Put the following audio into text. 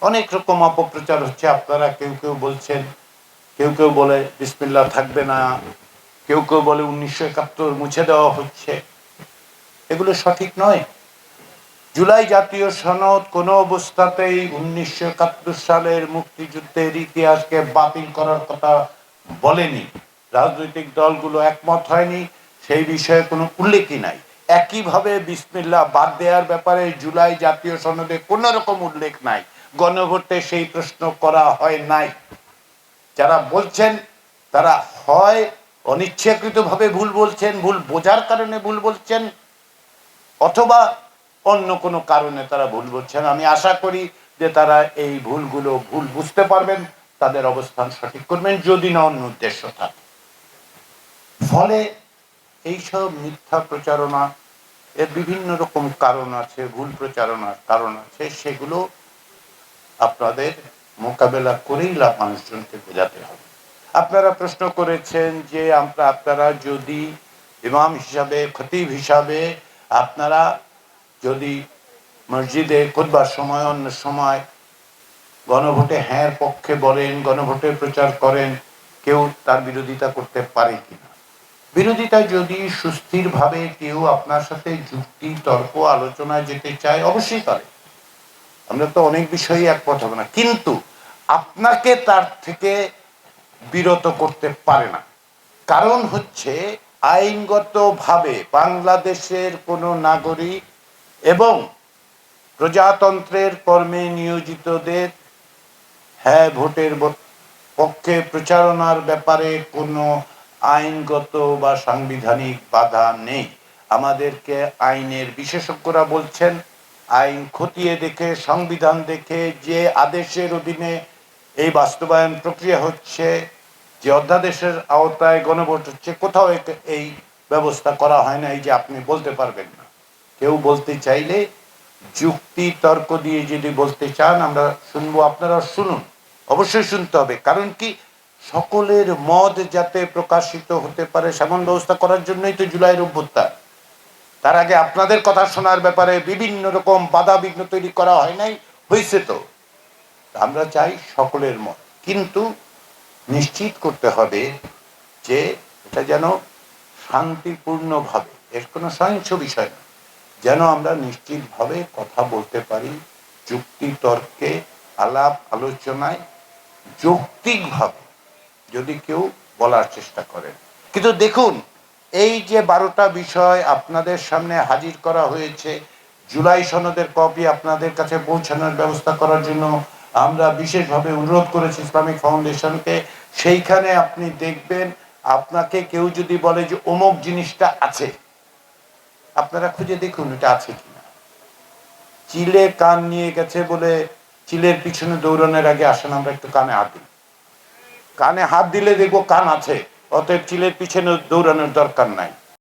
অনেক রকম অপপ্রচার হচ্ছে। আপনারা কেউ কেউ বলছেন, কেউ কেউ বলে বিসমিল্লাহ থাকবে না, কেউ কেউ বলে 1971 মুছে দেওয়া হচ্ছে। এগুলো সঠিক নয়। জুলাই জাতীয় সনদ কোনো অবস্থাতেই 1971 সালের মুক্তিযুদ্ধের ইতিহাসকে বাতিল করার কথা বলেনি। রাজনৈতিক দলগুলো একমত হয়নি, সেই বিষয়ে কোনো উল্লেখই নাই। একইভাবে বিসমিল্লাহ বাদ দেওয়ার ব্যাপারে জুলাই জাতীয় সনদে কোনো রকম উল্লেখ নাই। গণভোটে সেই প্রশ্ন করা হয় নাই। যারা বলছেন তারা হয় অনিচ্ছাকৃতভাবে ভুল বলছেন, ভুল বোঝার কারণে ভুল বলছেন, অথবা অন্য কোনো কারণে তারা ভুল বলছেন। আমি আশা করি যে তারা এই ভুলগুলো ভুল বুঝতে পারবেন, তাদের অবস্থান সঠিক করবেন, যদি না অন্য উদ্দেশ্য থাকে। ফলে এইসব মিথ্যা প্রচারণা এর বিভিন্ন রকম কারণ আছে, ভুল প্রচারণার কারণ আছে, সেগুলো আপনাদের মোকাবেলা করেই মানুষজনকে বোঝাতে হবে। আপনারা প্রশ্ন করেছেন যে আপনারা যদি ইমাম হিসাবে, খতিব হিসাবে আপনারা যদি মসজিদে খুতবার সময় অন্য সময় গণভোটে হ্যাঁ পক্ষে বলেন, গণভোটে প্রচার করেন, কেউ তার বিরোধিতা করতে পারে কিনা। বিরোধিতা যদি সুস্থিরভাবে কেউ আপনার সাথে যুক্তি তর্ক আলোচনায় যেতে চায়, অবশ্যই পারে। আমরা তো অনেক বিষয়ই একমত হব না, কিন্তু আপনাকে তার থেকে বিরত করতে পারে না। কারণ হচ্ছে আইনগতভাবে বাংলাদেশের কোনো নাগরিক এবং প্রজাতন্ত্রের কর্মে নিয়োজিতদের হ্যাঁ ভোটের পক্ষে প্রচারণার ব্যাপারে কোনো আইনগত বা সাংবিধানিক বাধা নেই। আমাদেরকে আইনের বিশেষজ্ঞরা বলছেন, আইন খতিয়ে দেখে, সংবিধান দেখে যে আদেশের অধীনে এই বাস্তবায়ন প্রক্রিয়া হচ্ছে, যে অধ্যাদেশের আওতায় গণভোট হচ্ছে, কোথাও এই ব্যবস্থা করা হয় না। এই যে আপনি বলতে পারবেন না, কেউ বলতে চাইলে যুক্তি তর্ক দিয়ে যদি বলতে চান আমরা শুনবো, আপনারা শুনুন, অবশ্যই শুনতে হবে। কারণ কি, সকলের মত যাতে প্রকাশিত হতে পারে সেমন ব্যবস্থা করার জন্যই তো জুলাইয়ের অভ্যুত্থান। তার আগে আপনাদের কথা শোনার ব্যাপারে বিভিন্ন রকম বাধা বিঘ্ন তৈরি করা হয় নাই, হয়েছে তো। আমরা চাই সকলের মত, কিন্তু নিশ্চিত করতে হবে যে এটা যেন শান্তিপূর্ণভাবে, এর কোনো সহিংস বিষয় না, যেন আমরা নিশ্চিতভাবে কথা বলতে পারি, যুক্তি তর্কে, আলাপ আলোচনায় যৌক্তিকভাবে যদি কেউ বলার চেষ্টা করেন। কিন্তু দেখুন, এই যে 12টা বিষয় আপনাদের সামনে হাজির করা হয়েছে, জুলাই সনদের কপি আপনাদের কাছে পৌঁছানোর ব্যবস্থা করার জন্য আমরা বিশেষভাবে অনুরোধ করেছি ইসলামিক ফাউন্ডেশনকে। সেইখানে আপনি দেখবেন, আপনাকে কেউ যদি বলে যে অমুক জিনিসটা আছে, আপনারা খুঁজে দেখুন এটা আছে কিনা। চিলে কান নিয়ে গেছে বলে চিলের পিছনে দৌড়ানোর আগে আসেন আমরা একটু কানে হাত দিই। কানে হাত দিলে দেখবো কান আছে, অতএব চিলের পিছনে দৌড়ানোর দরকার নাই।